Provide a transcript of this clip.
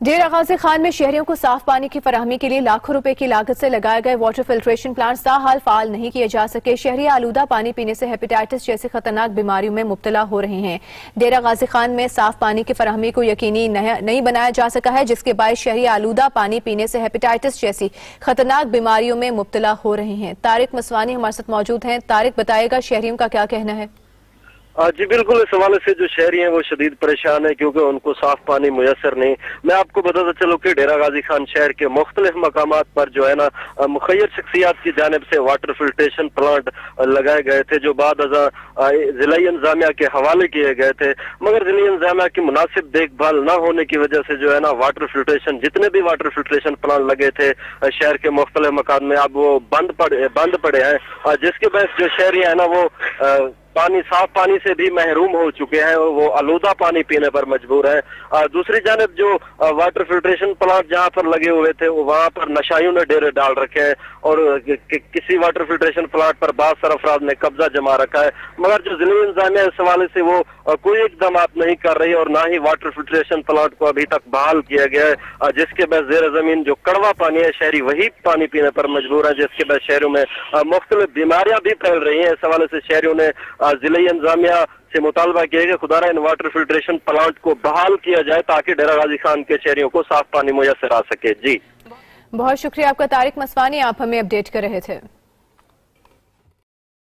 डेरा गाजी खान में शहरियों को साफ पानी की फराहमी के लिए लाखों रुपए की लागत से लगाए गए वाटर फिल्ट्रेशन प्लांट ताहाल फाल नहीं किए जा सके। शहरी आलूदा पानी पीने से हेपेटाइटिस जैसी खतरनाक बीमारियों में मुब्तला हो रहे हैं। डेरा गाजी खान में साफ पानी की फराहमी को यकीनी नहीं बनाया जा सका है, जिसके बायस शहरी आलूदा पानी पीने से हेपेटाइटिस जैसी खतरनाक बीमारियों में मुब्तला हो रहे हैं। तारिक मसवानी हमारे साथ मौजूद हैं। तारिक, बताएगा शहरियों का क्या कहना है? जी बिल्कुल, इस हवाले से जो शहरी हैं वो शदीद परेशान है क्योंकि उनको साफ पानी मुयसर नहीं। मैं आपको बताता चलूँ कि डेरा गाजी खान शहर के मुख्तलिफ मकामात पर जो है ना मुखय्यर शख्सियात की जानिब से वाटर फिल्ट्रेशन प्लांट लगाए गए थे, जो बाद जिला इंतजामिया के हवाले किए गए थे, मगर जिला इंतजामिया की मुनासिब देखभाल न होने की वजह से जो है ना वाटर फिल्ट्रेशन जितने भी वाटर फिल्ट्रेशन प्लांट लगे थे शहर के मुख्तलिफ मकान में अब वो बंद पड़े हैं, जिसके वजह जो शहरी है ना वो साफ पानी से भी महरूम हो चुके हैं और वो आलूदा पानी पीने पर मजबूर है। दूसरी जानिब जो वाटर फिल्ट्रेशन प्लांट जहां पर लगे हुए थे वहां पर नशाइयों ने डेरे डाल रखे हैं और किसी वाटर फिल्ट्रेशन प्लांट पर बास अफराद ने कब्जा जमा रखा है, मगर जो जिला इंतजामिया इस हवाले से वो कोई इकदाम नहीं कर रही और ना ही वाटर फिल्ट्रेशन प्लांट को अभी तक बहाल किया गया है, जिसके बाद जेर जमीन जो कड़वा पानी है शहरी वही पानी पीने पर मजबूर है, जिसके बाद शहरों में मुख्तलिफ बीमारियां भी फैल रही हैं। इस हवाले से शहरियों ने जिला इंतजामिया से मुतालबा किया कि खुदारा इन वाटर फिल्ट्रेशन प्लांट को बहाल किया जाए ताकि डेरा गाजी खान के शहरियों को साफ पानी मुयसर आ सके। जी बहुत शुक्रिया आपका तारिक मसवानी, आप हमें अपडेट कर रहे थे।